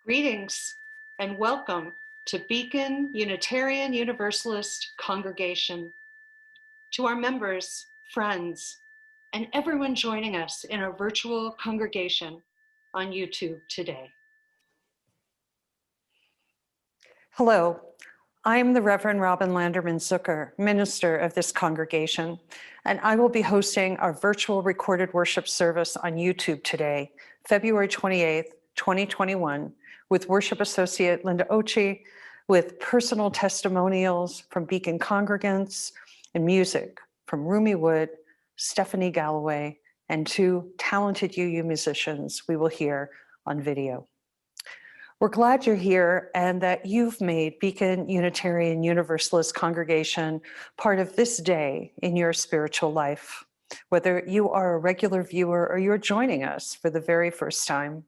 Greetings and welcome to Beacon Unitarian Universalist Congregation. To our members, friends, and everyone joining us in our virtual congregation on YouTube today. Hello, I'm the Reverend Robin Landerman Zucker, minister of this congregation, and I will be hosting our virtual recorded worship service on YouTube today, February 28th, 2021, with worship associate Linda Ochi, with personal testimonials from Beacon congregants and music from Rumi Wood, Stephanie Galloway, and two talented UU musicians we will hear on video. We're glad you're here and that you've made Beacon Unitarian Universalist Congregation part of this day in your spiritual life, whether you are a regular viewer or you're joining us for the very first time.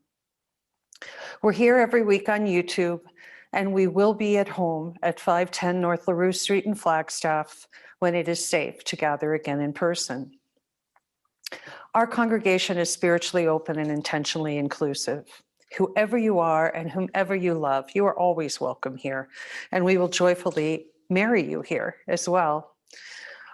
We're here every week on YouTube, and we will be at home at 510 North LaRue Street in Flagstaff when it is safe to gather again in person. Our congregation is spiritually open and intentionally inclusive. Whoever you are and whomever you love, you are always welcome here, and we will joyfully marry you here as well.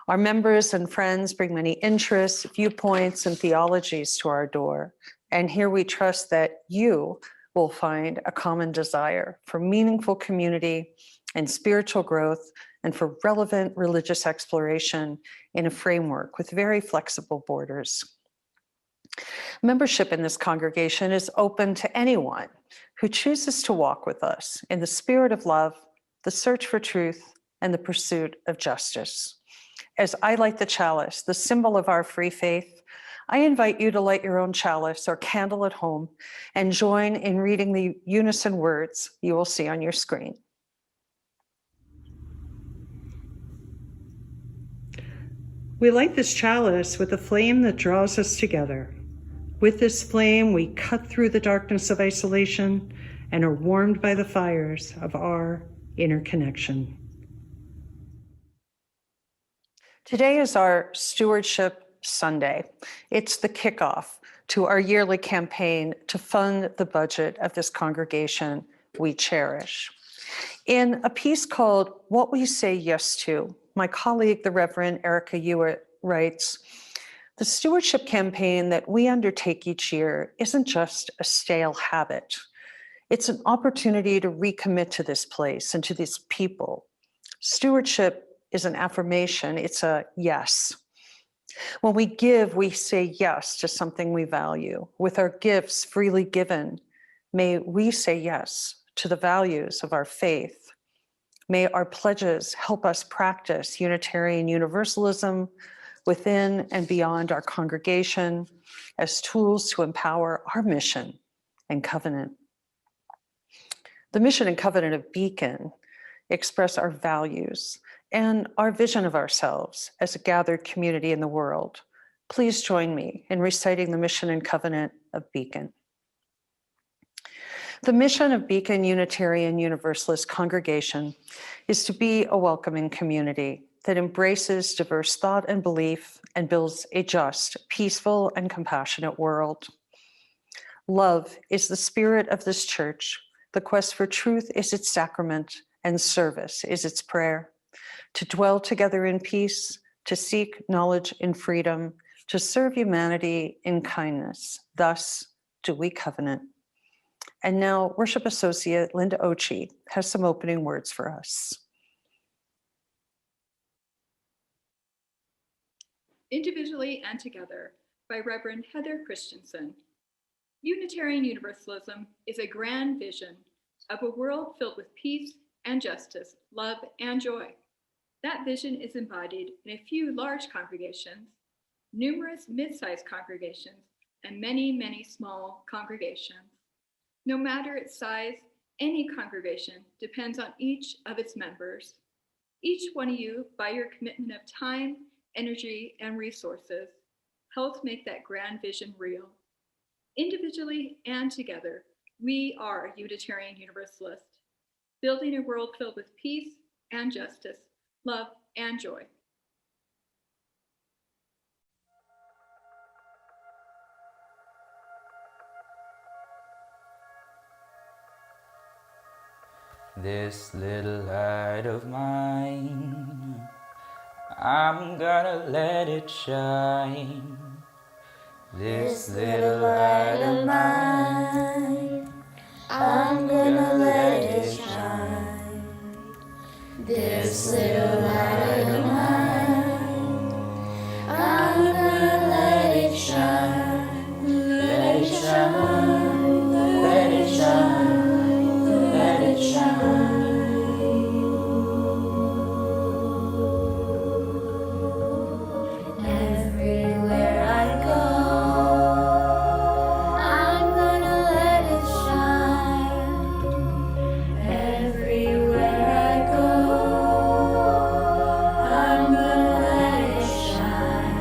Our members and friends bring many interests, viewpoints, and theologies to our door, and here we trust that you will find a common desire for meaningful community and spiritual growth and for relevant religious exploration in a framework with very flexible borders. Membership in this congregation is open to anyone who chooses to walk with us in the spirit of love, the search for truth, and the pursuit of justice. As I light the chalice, the symbol of our free faith, I invite you to light your own chalice or candle at home and join in reading the unison words you will see on your screen. We light this chalice with a flame that draws us together. With this flame, we cut through the darkness of isolation and are warmed by the fires of our inner connection. Today is our Stewardship Sunday. It's the kickoff to our yearly campaign to fund the budget of this congregation we cherish. In a piece called What We Say Yes To, my colleague, the Reverend Erica Hewitt, writes, "The stewardship campaign that we undertake each year isn't just a stale habit. It's an opportunity to recommit to this place and to these people. Stewardship is an affirmation, it's a yes. When we give, we say yes to something we value. With our gifts freely given, may we say yes to the values of our faith. May our pledges help us practice Unitarian Universalism within and beyond our congregation as tools to empower our mission and covenant. The mission and covenant of Beacon express our values and our vision of ourselves as a gathered community in the world. Please join me in reciting the mission and covenant of Beacon. The mission of Beacon Unitarian Universalist Congregation is to be a welcoming community that embraces diverse thought and belief and builds a just, peaceful, and compassionate world. Love is the spirit of this church. The quest for truth is its sacrament, and service is its prayer. To dwell together in peace, to seek knowledge in freedom, to serve humanity in kindness. Thus do we covenant." And now, worship associate Linda Ochi has some opening words for us. Individually and Together by Reverend Heather Christensen. Unitarian Universalism is a grand vision of a world filled with peace and justice, love and joy. That vision is embodied in a few large congregations, numerous mid-sized congregations, and many, many small congregations. No matter its size, any congregation depends on each of its members. Each one of you, by your commitment of time, energy, and resources, helps make that grand vision real. Individually and together, we are Unitarian Universalists, building a world filled with peace and justice, love and joy. This little light of mine, I'm gonna let it shine. This little light of mine, I'm gonna let it shine. This little light of mine, I'm gonna let it shine. Let it shine, let it shine, let it shine. Everywhere I go, I'm gonna let it shine. Everywhere I go, I'm gonna let it shine.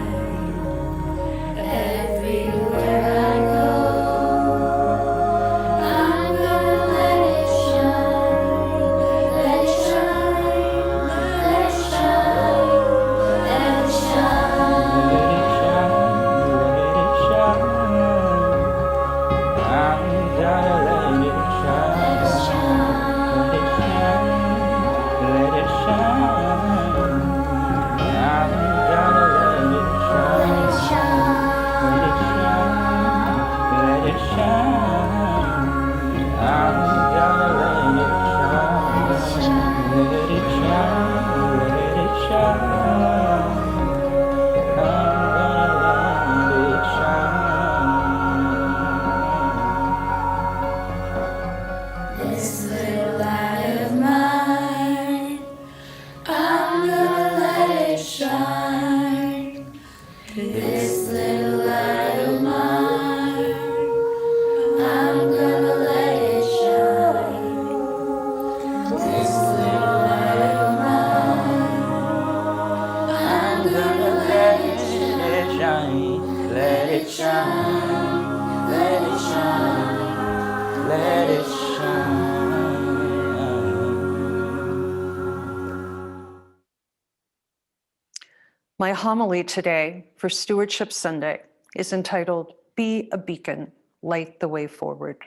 Everywhere I go, I'm gonna let it shine. Let it shine, let it shine, let it shine. This little light of mine, I'm gonna let it shine. This little light of mine, I'm gonna let it shine. This little light of mine, I'm gonna let it shine. Let it shine, let it shine, let it shine. My homily today for Stewardship Sunday is entitled, Be a Beacon, Light the Way Forward.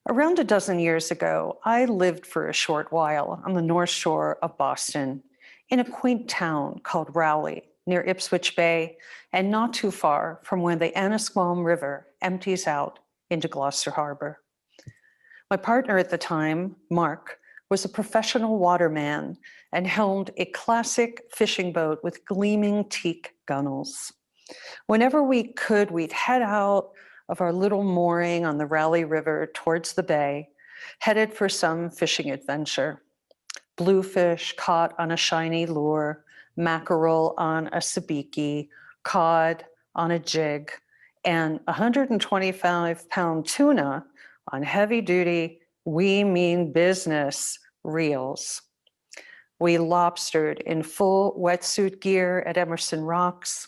Around a dozen years ago, I lived for a short while on the North Shore of Boston in a quaint town called Rowley near Ipswich Bay and not too far from where the Annisquam River empties out into Gloucester Harbor. My partner at the time, Mark, was a professional waterman and helmed a classic fishing boat with gleaming teak gunnels. Whenever we could, we'd head out of our little mooring on the Rowley River towards the bay, headed for some fishing adventure. Bluefish caught on a shiny lure, mackerel on a sabiki, cod on a jig, and 125-pound tuna on heavy-duty, we mean business reels. We lobstered in full wetsuit gear at Emerson Rocks,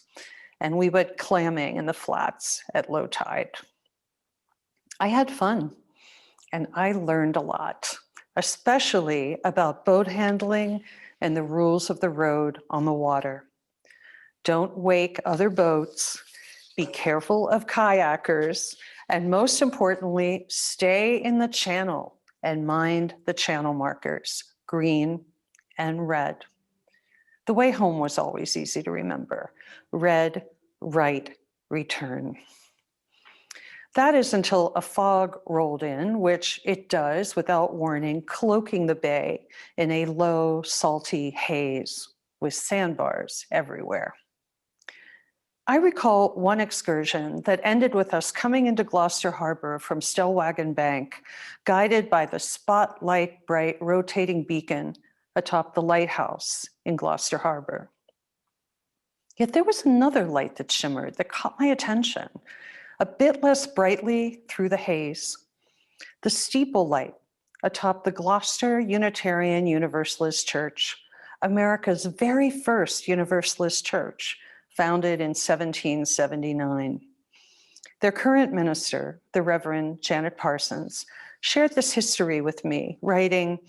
and we went clamming in the flats at low tide. I had fun, and I learned a lot, especially about boat handling and the rules of the road on the water. Don't wake other boats, be careful of kayakers, and most importantly, stay in the channel and mind the channel markers, green and red. The way home was always easy to remember. Red, right, return. That is until a fog rolled in, which it does without warning, cloaking the bay in a low, salty haze with sandbars everywhere. I recall one excursion that ended with us coming into Gloucester Harbor from Stellwagen Bank, guided by the spotlight bright rotating beacon atop the lighthouse in Gloucester Harbor. Yet there was another light that shimmered that caught my attention, a bit less brightly through the haze. The steeple light atop the Gloucester Unitarian Universalist Church, America's very first Universalist church, founded in 1779. Their current minister, the Reverend Janet Parsons, shared this history with me, writing,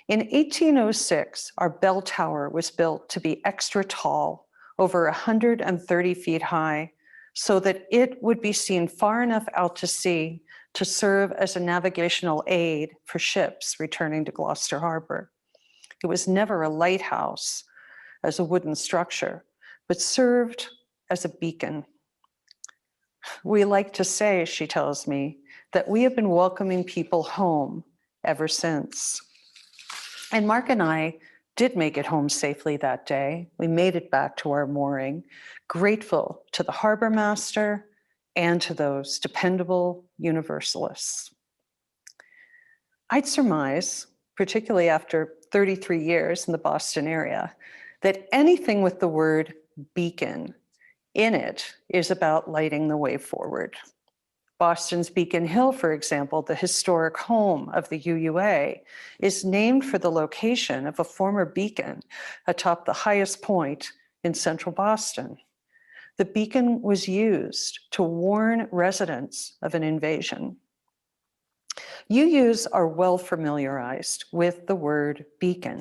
in 1806, our bell tower was built to be extra tall, over 130 feet high, so that it would be seen far enough out to sea to serve as a navigational aid for ships returning to Gloucester Harbor. It was never a lighthouse as a wooden structure, but served as a beacon. We like to say, she tells me, that we have been welcoming people home ever since. And Mark and I did make it home safely that day. We made it back to our mooring, grateful to the harbor master and to those dependable universalists. I'd surmise, particularly after 33 years in the Boston area, that anything with the word beacon in it is about lighting the way forward. Boston's Beacon Hill, for example, the historic home of the UUA, is named for the location of a former beacon atop the highest point in central Boston. The beacon was used to warn residents of an invasion. UUs are well familiarized with the word beacon.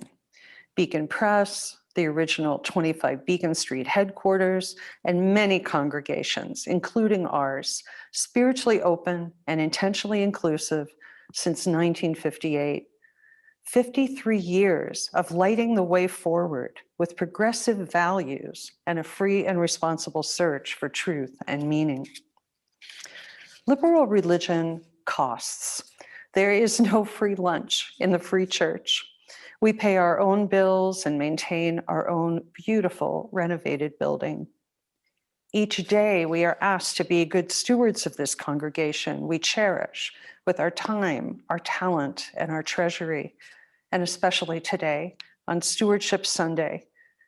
Beacon Press, the original 25 Beacon Street headquarters, and many congregations, including ours, spiritually open and intentionally inclusive since 1958. 53 years of lighting the way forward with progressive values and a free and responsible search for truth and meaning. Liberal religion costs. There is no free lunch in the free church. We pay our own bills and maintain our own beautiful renovated building. Each day we are asked to be good stewards of this congregation we cherish with our time, our talent, and our treasury, and especially today on Stewardship Sunday,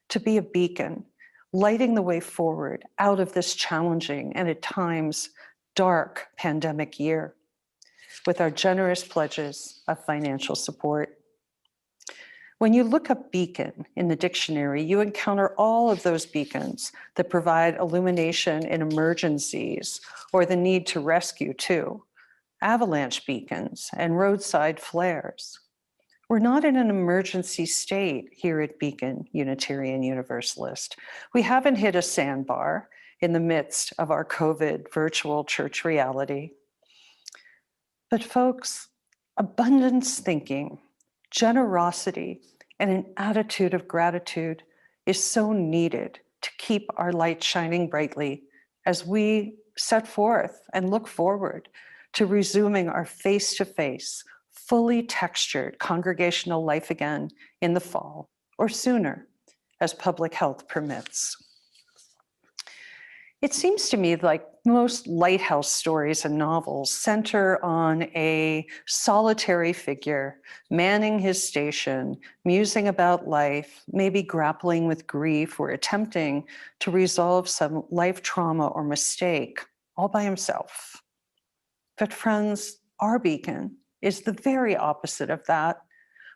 to be a beacon, lighting the way forward out of this challenging and at times dark pandemic year with our generous pledges of financial support. When you look up beacon in the dictionary, you encounter all of those beacons that provide illumination in emergencies or the need to rescue too, avalanche beacons and roadside flares. We're not in an emergency state here at Beacon Unitarian Universalist. We haven't hit a sandbar in the midst of our COVID virtual church reality. But folks, abundance thinking, generosity, and an attitude of gratitude is so needed to keep our light shining brightly as we set forth and look forward to resuming our face-to-face, fully textured congregational life again in the fall or sooner as public health permits. It seems to me like most lighthouse stories and novels center on a solitary figure manning his station, musing about life, maybe grappling with grief or attempting to resolve some life trauma or mistake all by himself. But friends, our beacon is the very opposite of that.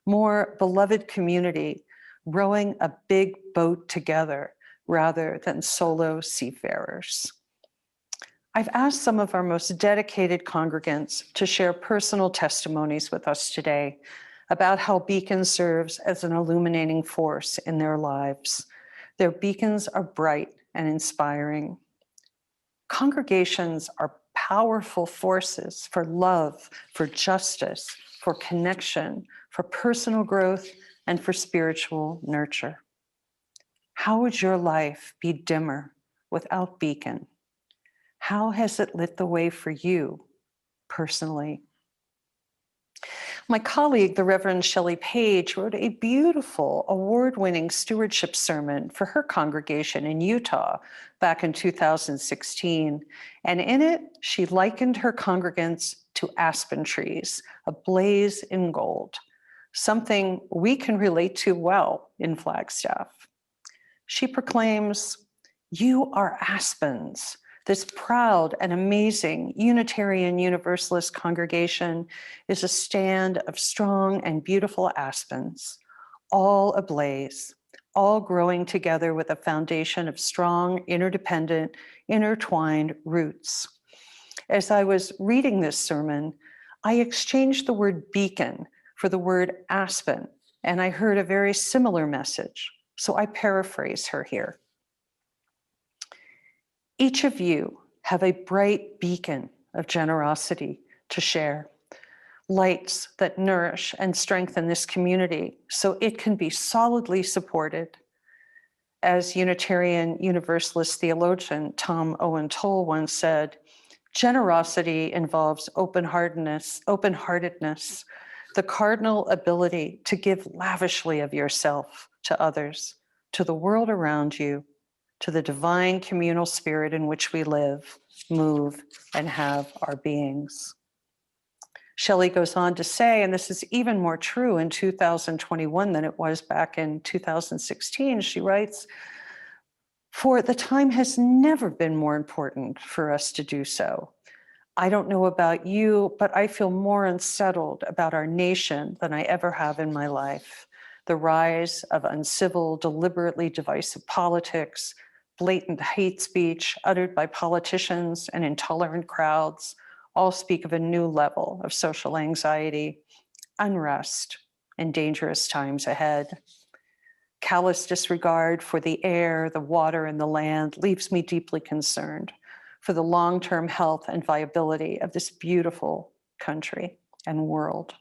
More beloved community, rowing a big boat together rather than solo seafarers. I've asked some of our most dedicated congregants to share personal testimonies with us today about how Beacon serves as an illuminating force in their lives. Their beacons are bright and inspiring. Congregations are powerful forces for love, for justice, for connection, for personal growth, and for spiritual nurture. How would your life be dimmer without Beacon? How has it lit the way for you personally? My colleague, the Reverend Shelley Page, wrote a beautiful award-winning stewardship sermon for her congregation in Utah back in 2016. And in it, she likened her congregants to aspen trees, ablaze in gold, something we can relate to well in Flagstaff. She proclaims, "You are aspens." This proud and amazing Unitarian Universalist congregation is a stand of strong and beautiful aspens, all ablaze, all growing together with a foundation of strong, interdependent, intertwined roots. As I was reading this sermon, I exchanged the word beacon for the word aspen, and I heard a very similar message. So I paraphrase her here. Each of you have a bright beacon of generosity to share, lights that nourish and strengthen this community so it can be solidly supported. As Unitarian Universalist theologian Tom Owen Toll once said, generosity involves open-heartedness, the cardinal ability to give lavishly of yourself to others, to the world around you, to the divine communal spirit in which we live, move, and have our beings. Shelley goes on to say, and this is even more true in 2021 than it was back in 2016, she writes, "For the time has never been more important for us to do so. I don't know about you, but I feel more unsettled about our nation than I ever have in my life. The rise of uncivil, deliberately divisive politics, blatant hate speech uttered by politicians and intolerant crowds all speak of a new level of social anxiety, unrest, and dangerous times ahead. Callous disregard for the air, the water, and the land leaves me deeply concerned for the long-term health and viability of this beautiful country and world.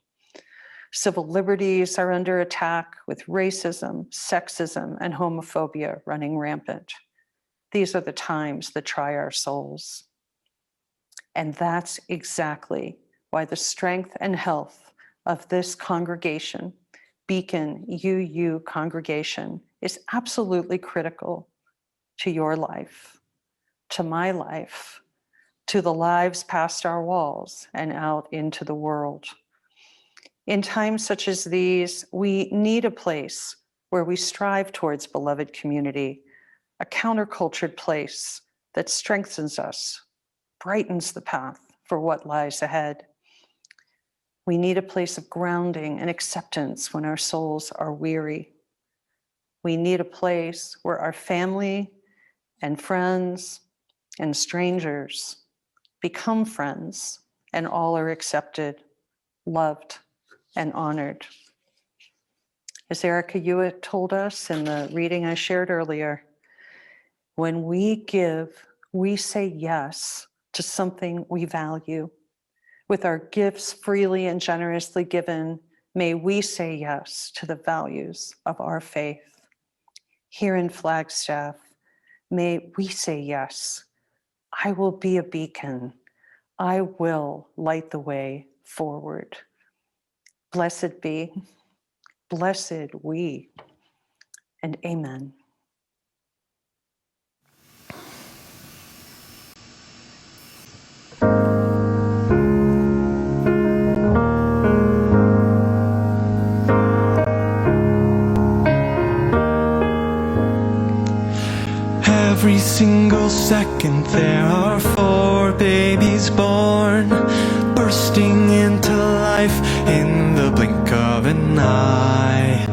Civil liberties are under attack with racism, sexism, and homophobia running rampant. These are the times that try our souls. And that's exactly why the strength and health of this congregation, Beacon UU congregation, is absolutely critical to your life, to my life, to the lives past our walls and out into the world. In times such as these, we need a place where we strive towards beloved community, a countercultured place that strengthens us, brightens the path for what lies ahead. We need a place of grounding and acceptance when our souls are weary. We need a place where our family and friends and strangers become friends and all are accepted, loved, and honored. As Erica Hewitt told us in the reading I shared earlier, when we give, we say yes to something we value. With our gifts freely and generously given, may we say yes to the values of our faith. Here in Flagstaff, may we say yes. I will be a beacon. I will light the way forward. Blessed be, blessed we, and amen. Every single second there are 4 babies born, bursting into life in the blink of an eye.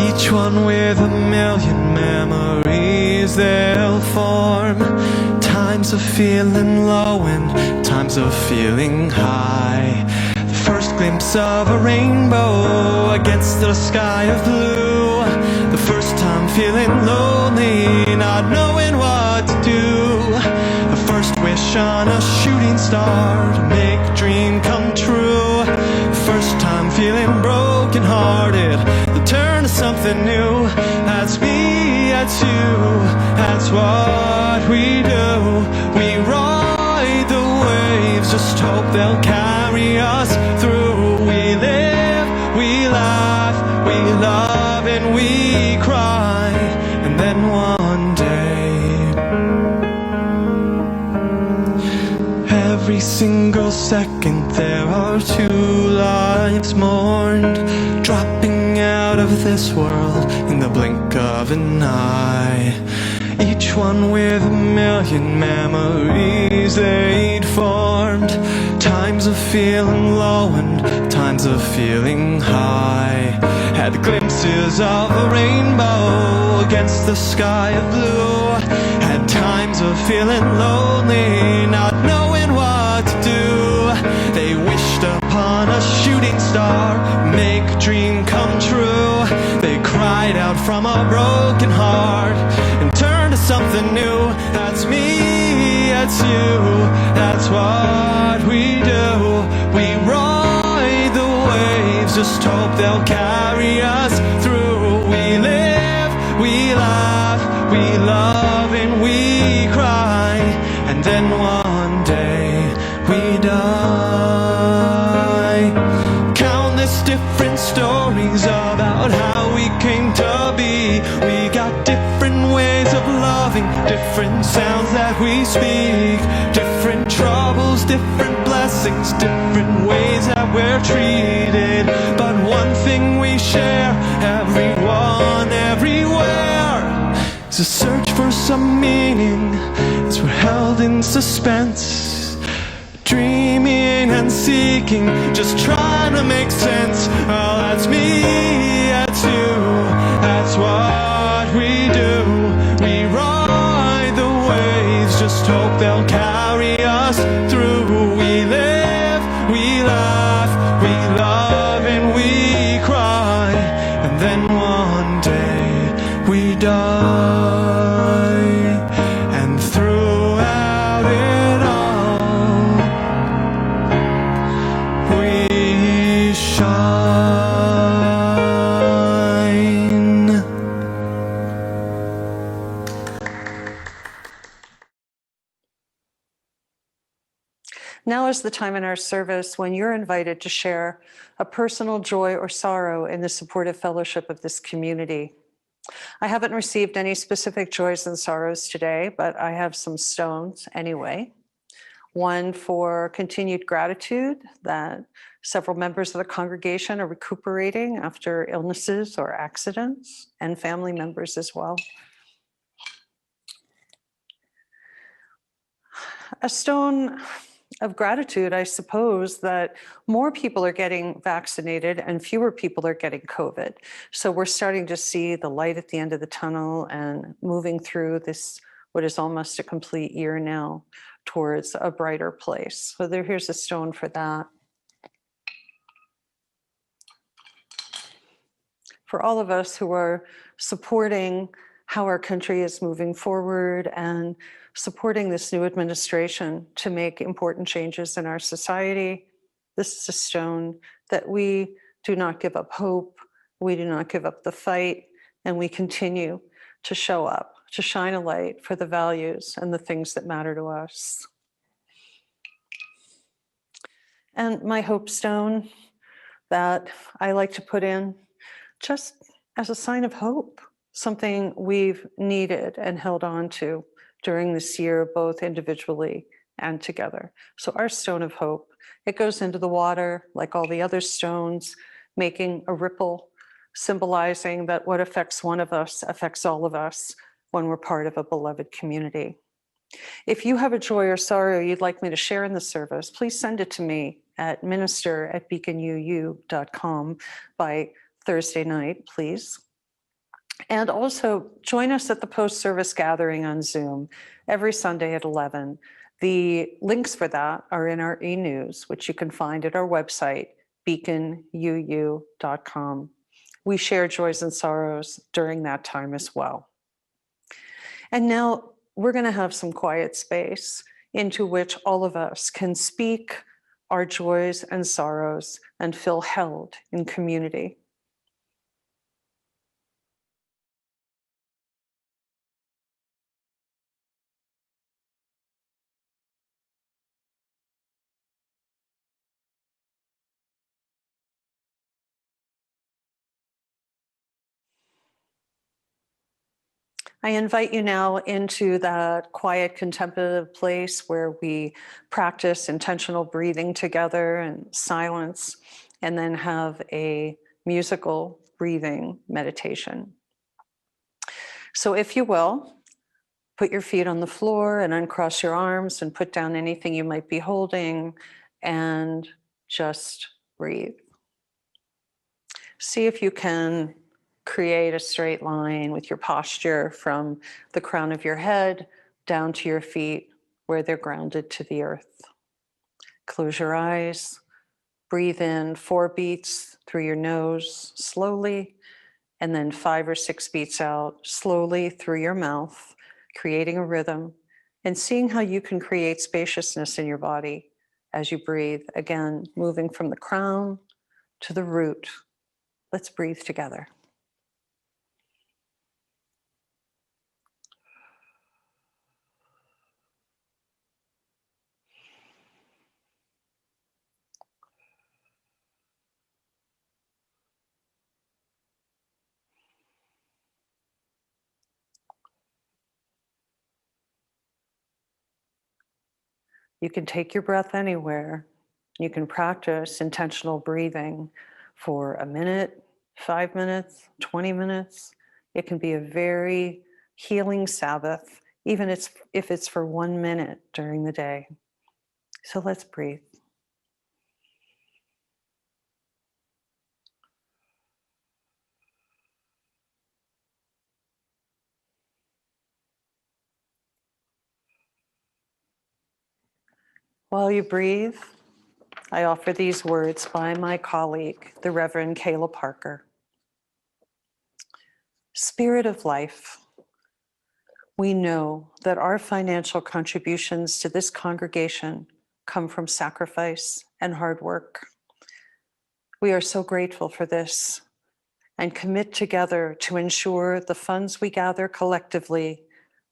Each one with a million memories they'll form, times of feeling low and times of feeling high. The first glimpse of a rainbow against the sky of blue, the first time feeling lonely, not knowing what to do. The first wish on a shooting star to make a dream come true. The first time feeling broken hearted, the turn to something new. That's me, that's you, that's what we do. We ride the waves, just hope they'll carry us through. We live, we laugh, we love, and we cry. And then one day, every single second there are 2 lives mourned, dropping out of this world in the blink of an eye. Each one with a million memories they'd formed, times of feeling low and times of feeling high. Had glimpses of a rainbow against the sky of blue, had times of feeling lonely, not knowing what to do. They wished upon a shooting star, make a dream come true. They cried out from a broken heart and turned to something new. That's me, that's you, that's what we do. waves, just hope they'll carry us through. We live, we laugh, we love, and we cry, and then one day we die. Countless different stories about how we came to be. We got different ways of loving, different sounds that we speak, different troubles, different blessings, different ways that we're treated. But one thing we share, everyone, everywhere, is a search for some meaning as we're held in suspense, dreaming and seeking, just trying to make sense. Oh, that's me, that's you, that's what we do. We ride the waves, just hope they'll carry us through. We live, we laugh, we love, and we cry, and then one day we die. And throughout it all, we shine. Now is the time in our service when you're invited to share a personal joy or sorrow in the supportive fellowship of this community. I haven't received any specific joys and sorrows today, but I have some stones anyway. One for continued gratitude that several members of the congregation are recuperating after illnesses or accidents, and family members as well. A stone of gratitude, I suppose, that more people are getting vaccinated and fewer people are getting COVID. So we're starting to see the light at the end of the tunnel and moving through this, what is almost a complete year now, towards a brighter place. So here's a stone for that. For all of us who are supporting how our country is moving forward and supporting this new administration to make important changes in our society, this is a stone that we do not give up hope, we do not give up the fight, and we continue to show up, to shine a light for the values and the things that matter to us. And my hope stone that I like to put in just as a sign of hope, something we've needed and held on to during this year, both individually and together. So our stone of hope, it goes into the water like all the other stones, making a ripple, symbolizing that what affects one of us affects all of us when we're part of a beloved community. If you have a joy or sorrow you'd like me to share in the service, please send it to me at minister@beaconuu.com by Thursday night, please. And also join us at the post-service gathering on Zoom every Sunday at 11. The links for that are in our e-news, which you can find at our website, beaconuu.com. We share joys and sorrows during that time as well. And now we're going to have some quiet space into which all of us can speak our joys and sorrows and feel held in community. I invite you now into that quiet contemplative place where we practice intentional breathing together and silence, and then have a musical breathing meditation. So if you will, put your feet on the floor and uncross your arms and put down anything you might be holding and just breathe. See if you can create a straight line with your posture from the crown of your head down to your feet where they're grounded to the earth. Close your eyes, breathe in 4 beats through your nose slowly, and then 5 or 6 beats out slowly through your mouth, creating a rhythm and seeing how you can create spaciousness in your body as you breathe. Again, moving from the crown to the root. Let's breathe together. You can take your breath anywhere. You can practice intentional breathing for a minute, 5 minutes, 20 minutes. It can be a very healing Sabbath, even if it's for 1 minute during the day. So let's breathe. While you breathe, I offer these words by my colleague, the Reverend Kayla Parker. Spirit of life, we know that our financial contributions to this congregation come from sacrifice and hard work. We are so grateful for this and commit together to ensure the funds we gather collectively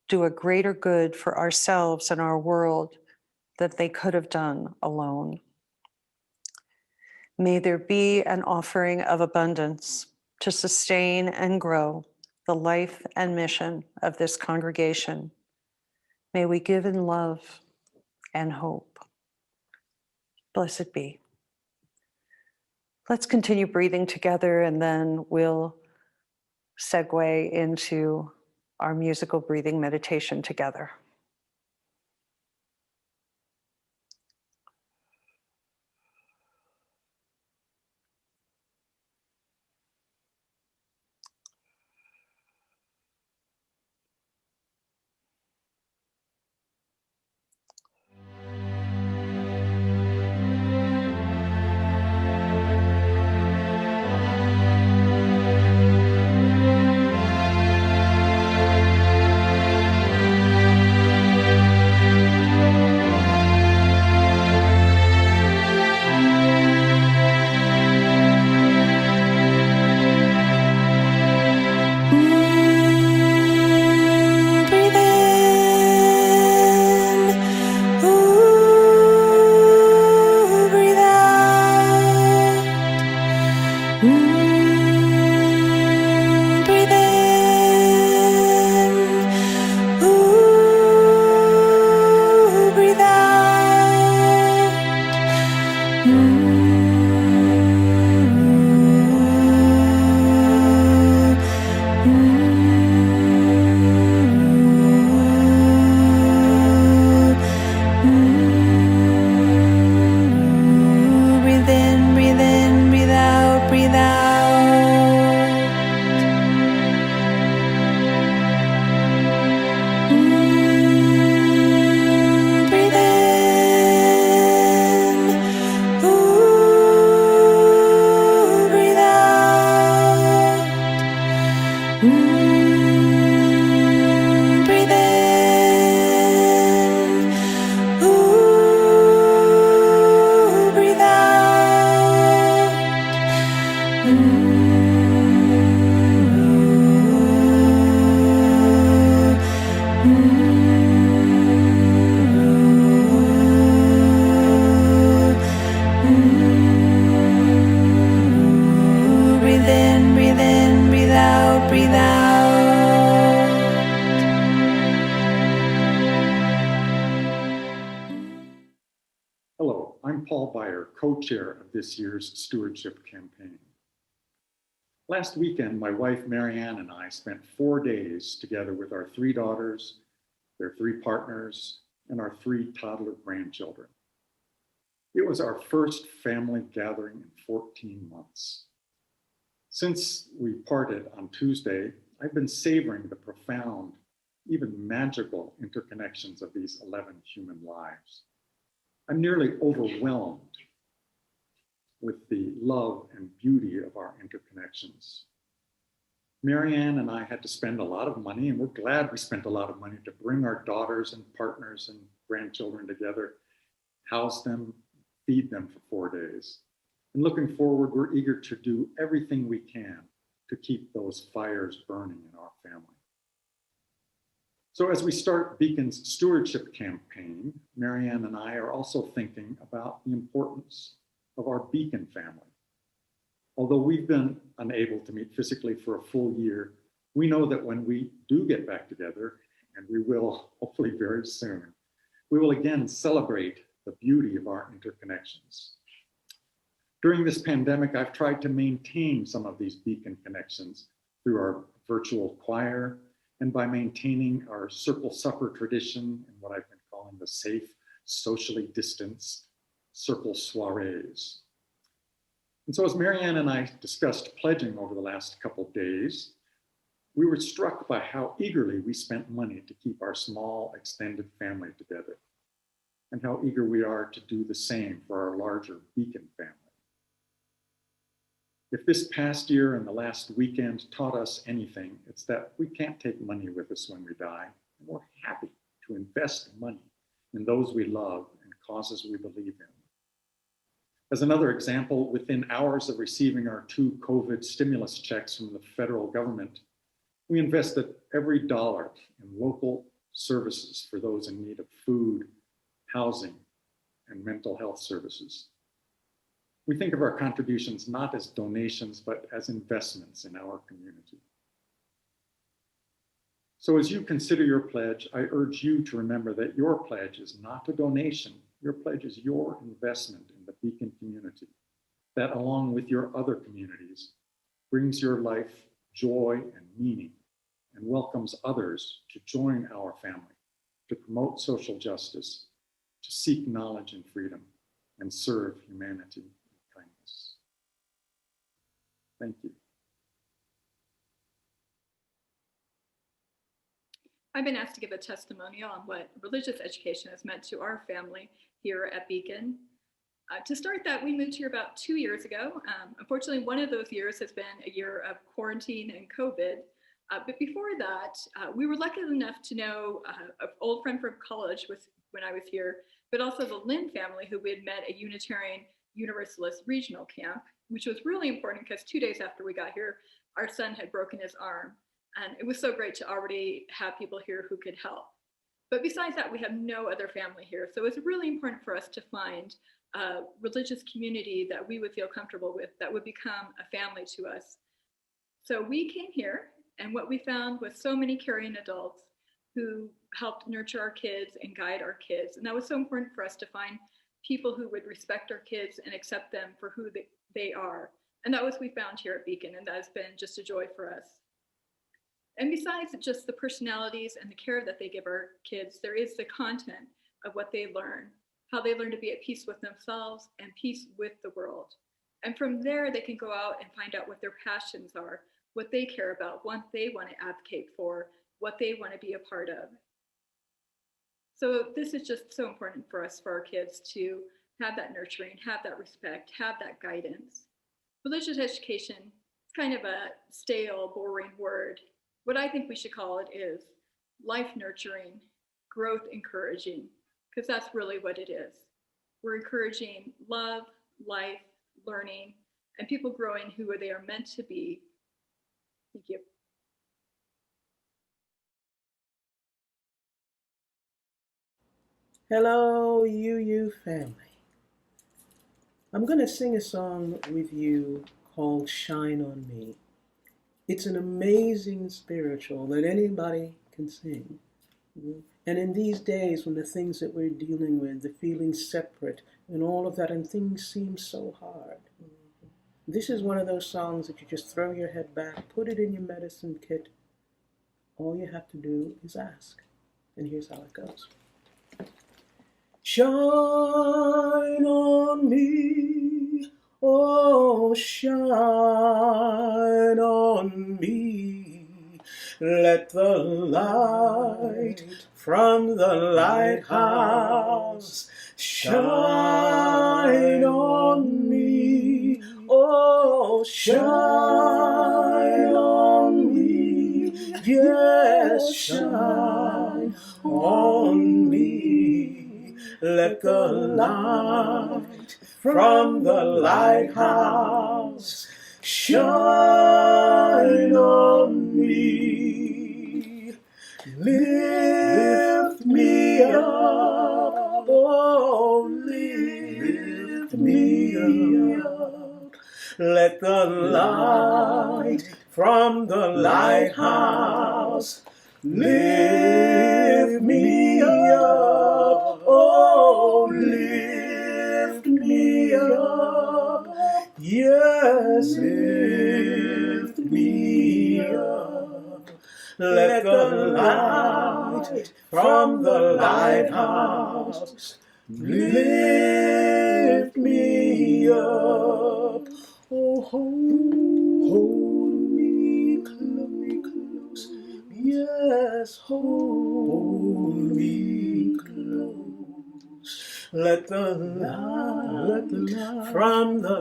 do a greater good for ourselves and our world than they could have done alone. May there be an offering of abundance to sustain and grow the life and mission of this congregation. May we give in love and hope. Blessed be. Let's continue breathing together, and then we'll segue into our musical breathing meditation together. Hello, I'm Paul Beyer, co-chair of this year's stewardship campaign. Last weekend, my wife Marianne and I spent 4 days together with our 3 daughters, their 3 partners, and our 3 toddler grandchildren. It was our first family gathering in 14 months. Since we parted on Tuesday, I've been savoring the profound, even magical interconnections of these 11 human lives. I'm nearly overwhelmed with the love and beauty of our interconnections. Marianne and I had to spend a lot of money, and we're glad we spent a lot of money to bring our daughters and partners and grandchildren together, house them, feed them for 4 days. And looking forward, we're eager to do everything we can to keep those fires burning in our family. So as we start Beacon's stewardship campaign, Marianne and I are also thinking about the importance of our Beacon family. Although we've been unable to meet physically for a full year, we know that when we do get back together, and we will hopefully very soon, we will again celebrate the beauty of our interconnections. During this pandemic, I've tried to maintain some of these Beacon connections through our virtual choir and by maintaining our circle supper tradition and what I've been calling the safe, socially distanced circle soirees. And so as Marianne and I discussed pledging over the last couple of days, we were struck by how eagerly we spent money to keep our small extended family together, and how eager we are to do the same for our larger Beacon family. If this past year and the last weekend taught us anything, it's that we can't take money with us when we die, and we're happy to invest money in those we love and causes we believe in. As another example, within hours of receiving our 2 COVID stimulus checks from the federal government, we invested every dollar in local services for those in need of food, housing, and mental health services. We think of our contributions not as donations, but as investments in our community. So as you consider your pledge, I urge you to remember that your pledge is not a donation. Your pledge is your investment in the Beacon community that, along with your other communities, brings your life joy and meaning and welcomes others to join our family, to promote social justice, to seek knowledge and freedom, and serve humanity and kindness. Thank you. I've been asked to give a testimonial on what religious education has meant to our family here at Beacon. To start that, we moved here about 2 years ago. Unfortunately, one of those years has been a year of quarantine and COVID. But before that, we were lucky enough to know an old friend from college when I was here, but also the Lynn family, who we had met at Unitarian Universalist Regional Camp, which was really important because 2 days after we got here, our son had broken his arm. And it was so great to already have people here who could help. But besides that, we have no other family here. So it's really important for us to find a religious community that we would feel comfortable with, that would become a family to us. So we came here, and what we found was so many caring adults who helped nurture our kids and guide our kids. And that was so important for us to find people who would respect our kids and accept them for who they are. And that was what we found here at Beacon, and that has been just a joy for us. And besides just the personalities and the care that they give our kids, there is the content of what they learn, how they learn to be at peace with themselves and peace with the world. And from there, they can go out and find out what their passions are, what they care about, what they want to advocate for, what they want to be a part of. So this is just so important for us, for our kids, to have that nurturing, have that respect, have that guidance. Religious education is kind of a stale, boring word. What I think we should call it is life nurturing, growth encouraging, because that's really what it is. We're encouraging love, life, learning, and people growing who they are meant to be. Thank you. Hello, UU family. I'm going to sing a song with you called Shine on Me. It's an amazing spiritual that anybody can sing. And in these days when the things that we're dealing with, the feeling separate and all of that, and things seem so hard, this is one of those songs that you just throw your head back, put it in your medicine kit. All you have to do is ask. And here's how it goes. Shine on me, oh shine on me. Let the light from the lighthouse shine on me, oh shine on me, yes, shine on me. Let the light from the lighthouse shine on me. Lift me up, oh, lift me up. Let the light from the lighthouse lift me up, oh, lift me up. Yes, lift me up. Let the light from the lighthouse lift me up. Oh, hold me close. Yes, hold me close. Let the light from the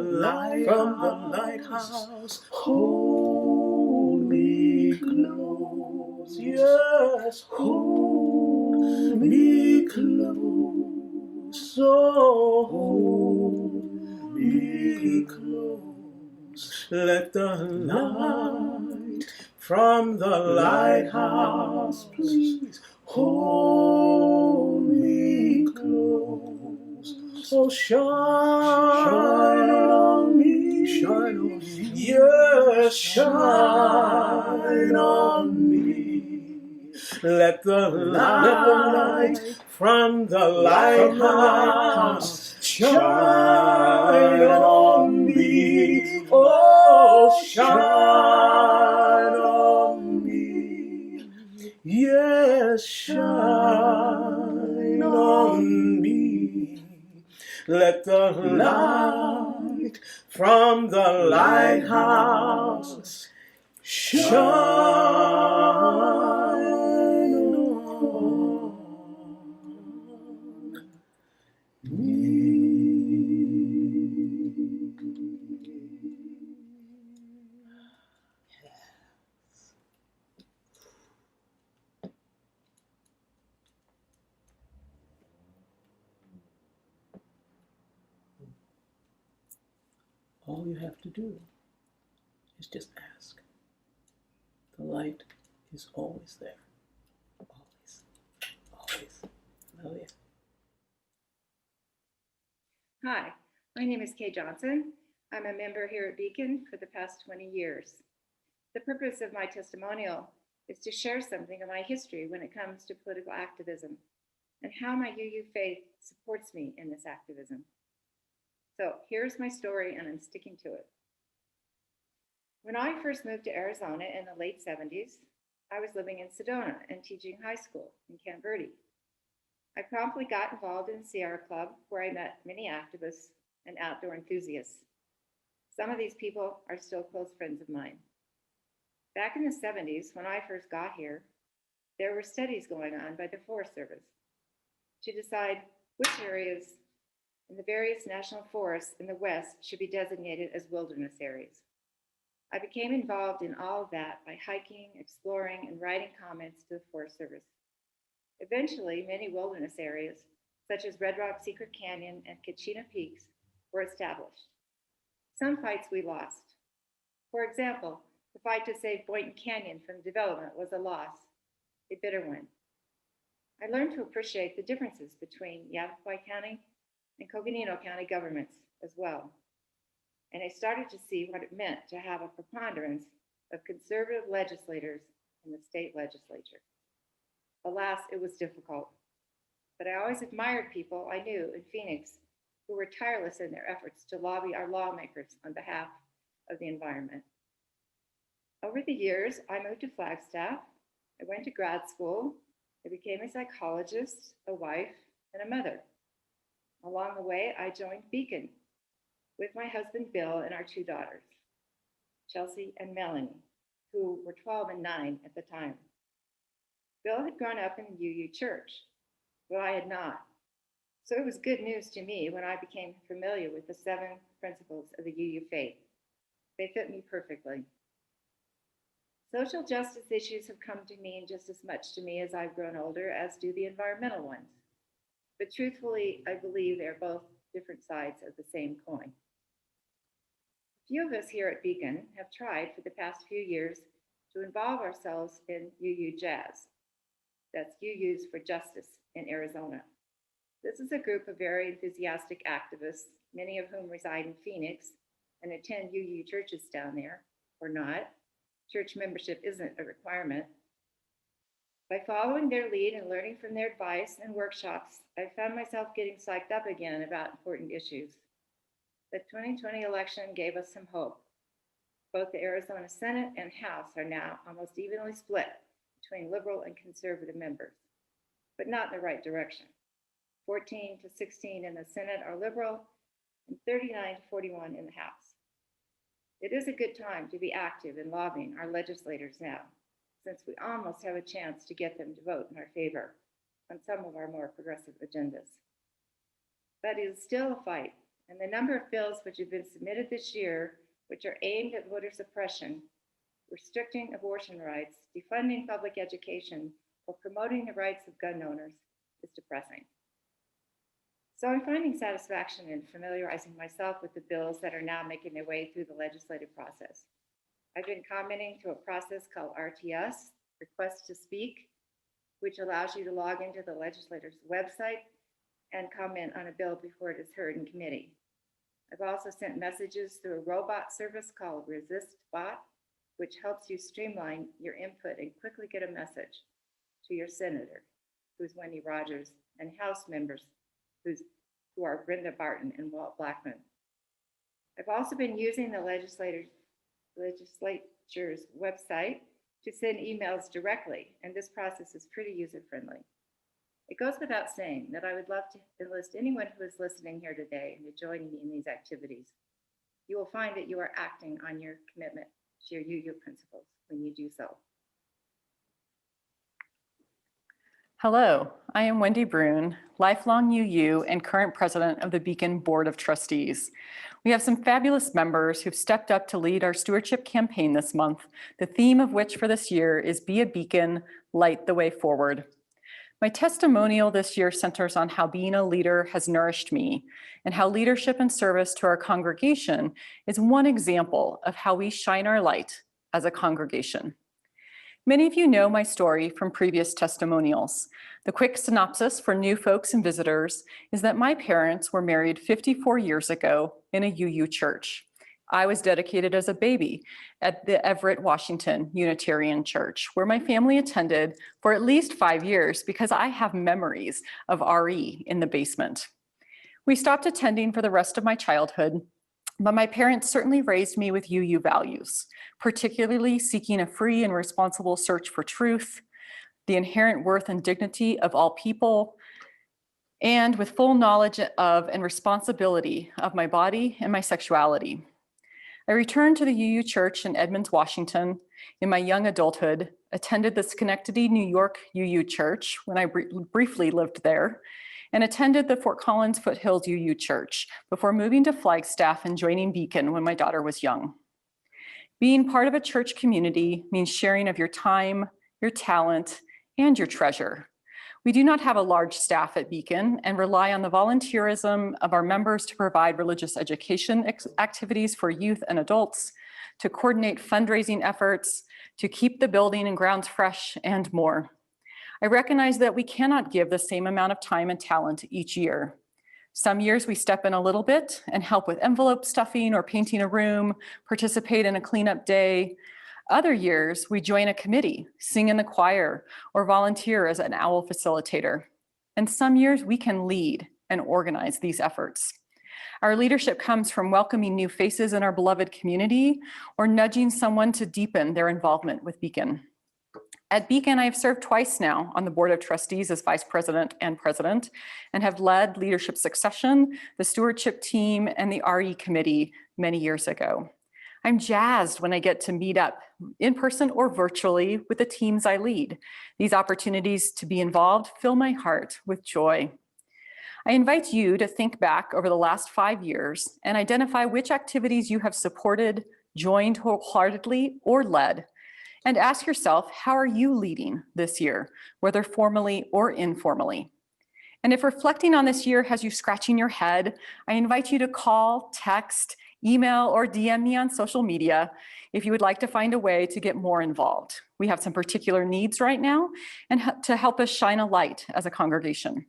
lighthouse hold me close. Yes, hold me close. So hold me close. Let the light from the lighthouse, please hold me close. Oh, shine on me, shine on me. Yes, shine on me. Let the light from the lighthouse shine on me. Oh, shine on me. Yes, shine on me. Let the light from the lighthouse shine on me. All you have to do is just ask. The light is always there. Always. Always. Oh, yeah. Hi, my name is Kay Johnson. I'm a member here at Beacon for the past 20 years. The purpose of my testimonial is to share something of my history when it comes to political activism and how my UU faith supports me in this activism. So here's my story, and I'm sticking to it. When I first moved to Arizona in the late 70s, I was living in Sedona and teaching high school in Camp Verde. I promptly got involved in the Sierra Club, where I met many activists and outdoor enthusiasts. Some of these people are still close friends of mine. Back in the 70s, when I first got here, there were studies going on by the Forest Service to decide which areas in the various national forests in the West should be designated as wilderness areas. I became involved in all of that by hiking, exploring, and writing comments to the Forest Service. Eventually, many wilderness areas, such as Red Rock Secret Canyon and Kachina Peaks, were established. Some fights we lost. For example, the fight to save Boynton Canyon from development was a loss, a bitter one. I learned to appreciate the differences between Yavapai County and Coconino County governments as well. And I started to see what it meant to have a preponderance of conservative legislators in the state legislature. Alas, it was difficult, but I always admired people I knew in Phoenix who were tireless in their efforts to lobby our lawmakers on behalf of the environment. Over the years, I moved to Flagstaff. I went to grad school. I became a psychologist, a wife, and a mother. Along the way, I joined Beacon with my husband, Bill, and our two daughters, Chelsea and Melanie, who were 12 and 9 at the time. Bill had grown up in the UU church, but I had not. So it was good news to me when I became familiar with the 7 principles of the UU faith. They fit me perfectly. Social justice issues have come to mean just as much to me as I've grown older, as do the environmental ones. but truthfully, I believe they're both different sides of the same coin. A few of us here at Beacon have tried for the past few years to involve ourselves in UU Jazz. That's UU's for Justice in Arizona. This is a group of very enthusiastic activists, many of whom reside in Phoenix and attend UU churches down there, or not. Church membership isn't a requirement. By following their lead and learning from their advice and workshops, I found myself getting psyched up again about important issues. The 2020 election gave us some hope. Both the Arizona Senate and House are now almost evenly split between liberal and conservative members, but not in the right direction. 14 to 16 in the Senate are liberal and 39 to 41 in the House. It is a good time to be active in lobbying our legislators now, since we almost have a chance to get them to vote in our favor on some of our more progressive agendas. But it is still a fight, and the number of bills which have been submitted this year, which are aimed at voter suppression, restricting abortion rights, defunding public education, or promoting the rights of gun owners, is depressing. So I'm finding satisfaction in familiarizing myself with the bills that are now making their way through the legislative process. I've been commenting to a process called RTS, Request to Speak, which allows you to log into the legislator's website and comment on a bill before it is heard in committee. I've also sent messages through a robot service called ResistBot, which helps you streamline your input and quickly get a message to your senator, who's Wendy Rogers, and House members who are Brenda Barton and Walt Blackman. I've also been using the legislature's website to send emails directly, and this process is pretty user-friendly. It goes without saying that I would love to enlist anyone who is listening here today into joining me in these activities. You will find that you are acting on your commitment to your UU principles when you do so. Hello, I am Wendy Brune, lifelong UU and current president of the Beacon Board of Trustees. We have some fabulous members who've stepped up to lead our stewardship campaign this month, the theme of which for this year is Be a Beacon, Light the Way Forward. My testimonial this year centers on how being a leader has nourished me and how leadership and service to our congregation is one example of how we shine our light as a congregation. Many of you know my story from previous testimonials. The quick synopsis for new folks and visitors is that my parents were married 54 years ago in a UU church. I was dedicated as a baby at the Everett, Washington Unitarian Church, where my family attended for at least 5 years because I have memories of RE in the basement. We stopped attending for the rest of my childhood, but my parents certainly raised me with UU values, particularly seeking a free and responsible search for truth, the inherent worth and dignity of all people, and with full knowledge of and responsibility of my body and my sexuality. I returned to the UU Church in Edmonds, Washington in my young adulthood, attended the Schenectady, New York UU Church when I briefly lived there, and attended the Fort Collins Foothills UU Church before moving to Flagstaff and joining Beacon when my daughter was young. Being part of a church community means sharing of your time, your talent, and your treasure. We do not have a large staff at Beacon and rely on the volunteerism of our members to provide religious education activities for youth and adults, to coordinate fundraising efforts, to keep the building and grounds fresh, and more. I recognize that we cannot give the same amount of time and talent each year. Some years we step in a little bit and help with envelope stuffing or painting a room, participate in a cleanup day. Other years we join a committee, sing in the choir, or volunteer as an OWL facilitator. And some years we can lead and organize these efforts. Our leadership comes from welcoming new faces in our beloved community or nudging someone to deepen their involvement with Beacon. At Beacon, I have served twice now on the Board of Trustees as Vice President and President, and have led leadership succession, the stewardship team, and the RE committee many years ago. I'm jazzed when I get to meet up in person or virtually with the teams I lead. These opportunities to be involved fill my heart with joy. I invite you to think back over the last 5 years and identify which activities you have supported, joined wholeheartedly, or led. And ask yourself, how are you leading this year, whether formally or informally? And if reflecting on this year has you scratching your head, I invite you to call, text, email, or DM me on social media if you would like to find a way to get more involved. We have some particular needs right now and to help us shine a light as a congregation.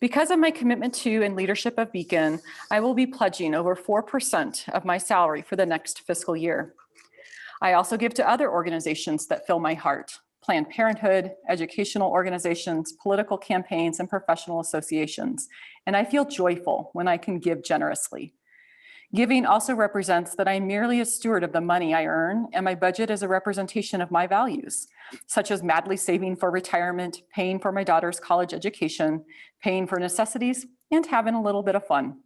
Because of my commitment to and leadership of Beacon, I will be pledging over 4% of my salary for the next fiscal year. I also give to other organizations that fill my heart: Planned Parenthood, educational organizations, political campaigns, and professional associations. And I feel joyful when I can give generously. Giving also represents that I'm merely a steward of the money I earn, and my budget is a representation of my values, such as madly saving for retirement, paying for my daughter's college education, paying for necessities, and having a little bit of fun.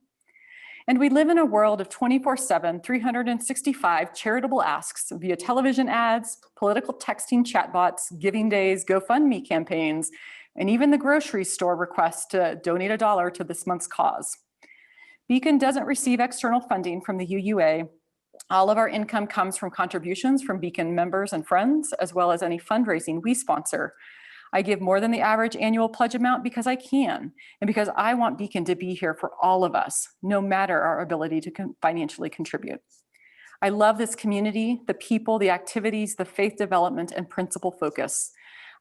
And we live in a world of 24/7, 365 charitable asks via television ads, political texting chatbots, giving days, GoFundMe campaigns, and even the grocery store request to donate $1 to this month's cause. Beacon doesn't receive external funding from the UUA. All of our income comes from contributions from Beacon members and friends, as well as any fundraising we sponsor. I give more than the average annual pledge amount because I can, and because I want Beacon to be here for all of us, no matter our ability to financially contribute. I love this community, the people, the activities, the faith development, and principle focus.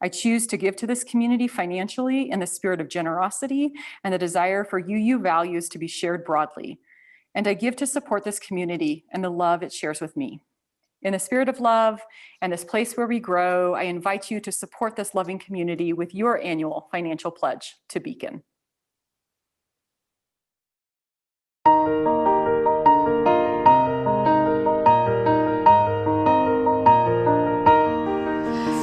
I choose to give to this community financially in the spirit of generosity and the desire for UU values to be shared broadly. And I give to support this community and the love it shares with me. In the spirit of love and this place where we grow, I invite you to support this loving community with your annual financial pledge to Beacon.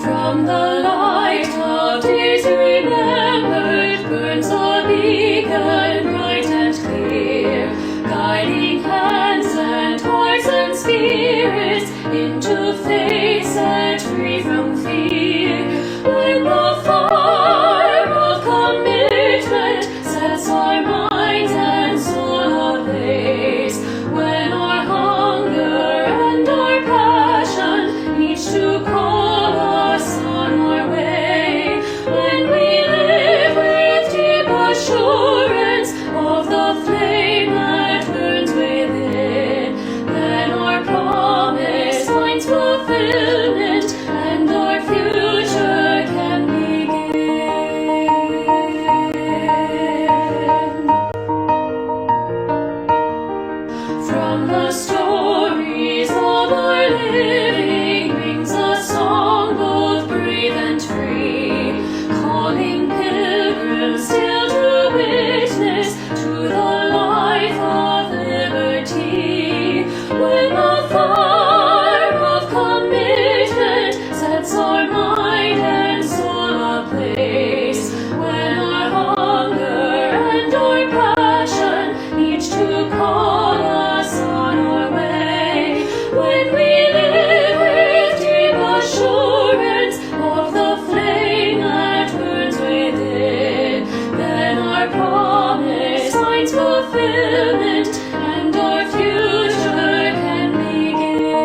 From the light of days remembered burns a beacon bright and clear, guiding hands and hearts and spirits into faith set free from fear. When the fire of commitment sets our minds and soul ablaze, when our hunger and our passion each to call us on our way, when we live with deep assurance of the flame that burns within, then our promise finds fulfillment and our future can begin. From the stories of our living rings a song both brave and free, calling pilgrims still to witness to the life of liberty. When the fire of commitment sets our mind and soul ablaze, when our hunger and our passion each to call us on our way, when we live with deep assurance of the flame that burns within, then our promise finds fulfillment and our future can begin.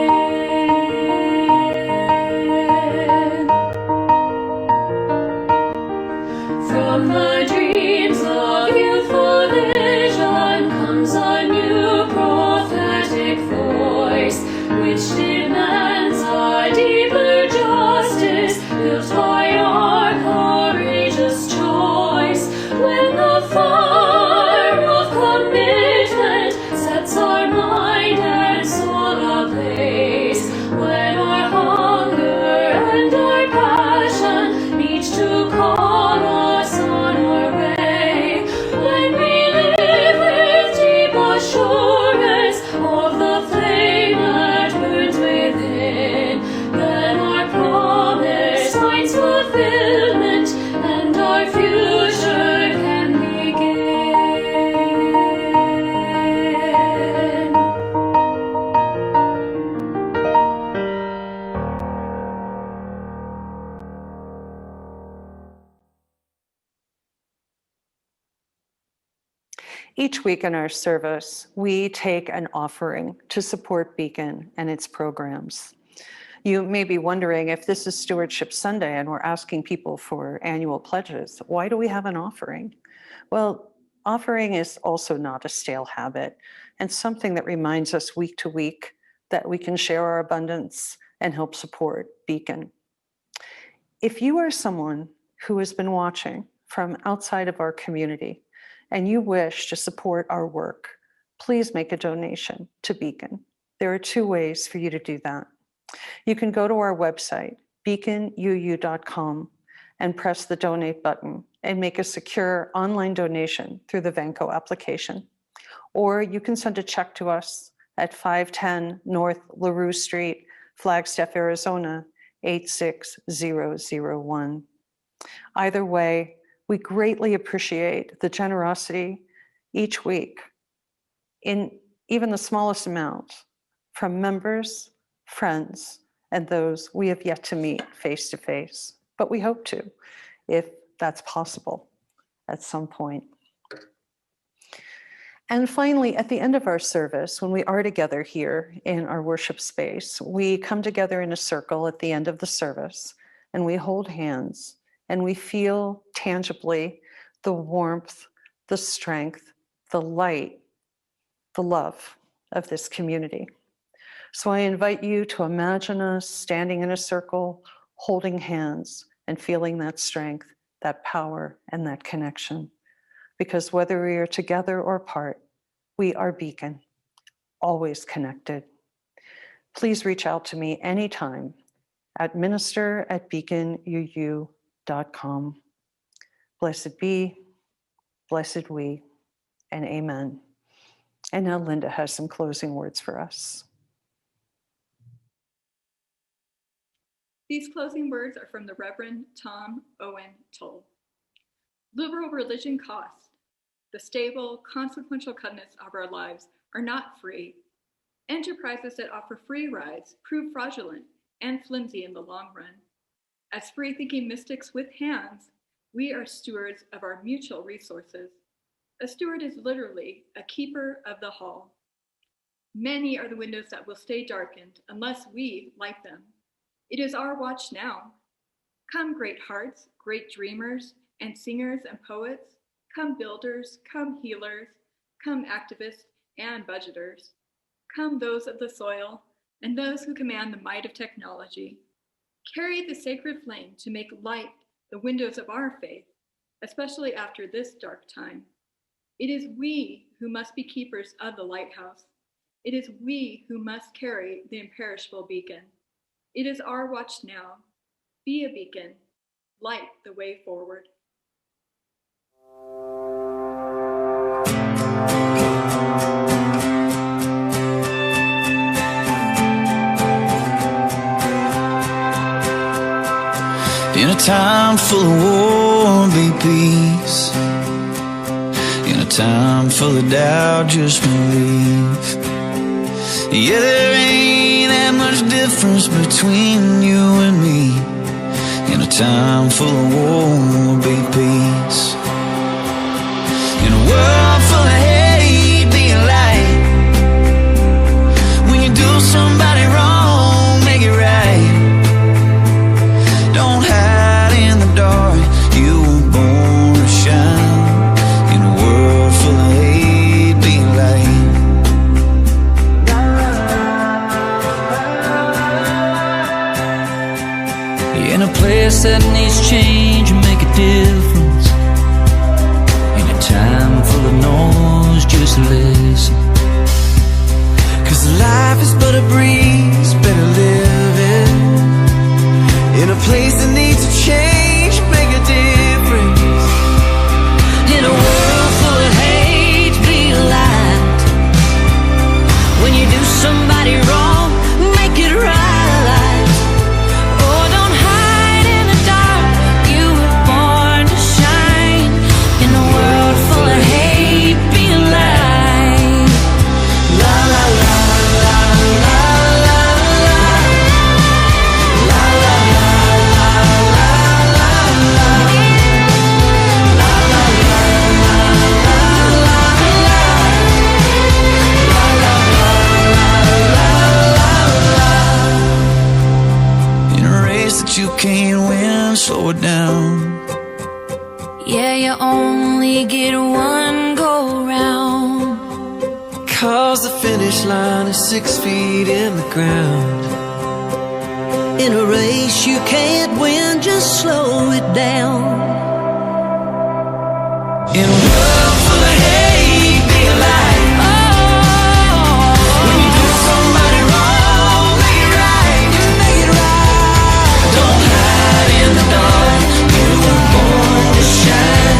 From the dreams of youthful vision comes a new prophetic voice, which demands a deeper justice built by our courageous choice. When the fire of commitment sets our mind and soul ablaze, when our hunger and our passion each to call us on our way, when we live with deep assurance of the flame that burns within, then our promise finds fulfillment and our future can begin. Each week in our service, we take an offering to support Beacon and its programs. You may be wondering, if this is Stewardship Sunday and we're asking people for annual pledges, why do we have an offering? Well, offering is also not a stale habit and something that reminds us week to week that we can share our abundance and help support Beacon. If you are someone who has been watching from outside of our community and you wish to support our work, please make a donation to Beacon. There are two ways for you to do that. You can go to our website, beaconuu.com, and press the donate button and make a secure online donation through the Vanco application. Or you can send a check to us at 510 North LaRue Street, Flagstaff, Arizona, 86001. Either way, we greatly appreciate the generosity each week in even the smallest amount from members, friends, and those we have yet to meet face to face. But we hope to, if that's possible at some point. And finally, at the end of our service, when we are together here in our worship space, we come together in a circle at the end of the service, and we hold hands, and we feel tangibly the warmth, the strength, the light, the love of this community. So I invite you to imagine us standing in a circle, holding hands, and feeling that strength, that power, and that connection. Because whether we are together or apart, we are Beacon, always connected. Please reach out to me anytime at minister@beaconuu.com. Blessed be, blessed we, and amen. And now Linda has some closing words for us. These closing words are from the Reverend Tom Owen Toll. Liberal religion costs. The stable, consequential goodness of our lives are not free. Enterprises that offer free rides prove fraudulent and flimsy in the long run. As free-thinking mystics with hands, we are stewards of our mutual resources. A steward is literally a keeper of the hall. Many are the windows that will stay darkened unless we light them. It is our watch now. Come, great hearts, great dreamers, and singers and poets. Come, builders, come, healers, come, activists and budgeters. Come, those of the soil and those who command the might of technology. Carry the sacred flame to make light the windows of our faith, especially after this dark time. It is we who must be keepers of the lighthouse. It is we who must carry the imperishable beacon. It is our watch now. Be a beacon. Light the way forward. In a time full of war, be peace. In a time full of doubt, just believe. Yeah, there ain't that much difference between you and me. In a time full of war, be peace. In a world full of hate, be a light. When you do somebody wrong, make it right. Don't hide in the dark, you were born to shine. In a world full of hate, be a light. In a place that needs change, make a difference. In a time full of noise, just listen. 'Cause life is but a breeze, better live it. In a place that needs a change, make a difference. In a world full of hate, be a light. When you do somebody wrong, make it right. You can't win, slow it down. Yeah, you only only get one go round. 'Cause the finish line is 6 feet in the ground. In a race you can't win, just slow it down. In a world full of hate, be a light. When you do somebody wrong, make it right. Make it right. Don't hide in the dark. You were born to shine.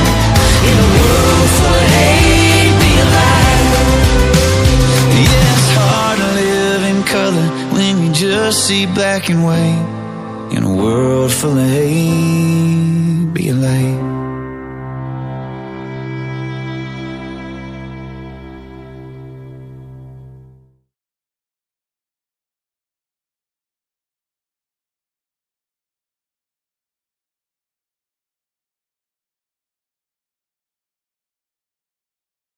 In a world full of hate, be a light. Yeah, it's hard to live in color when you just see black and white. In a world full of hate, be a light.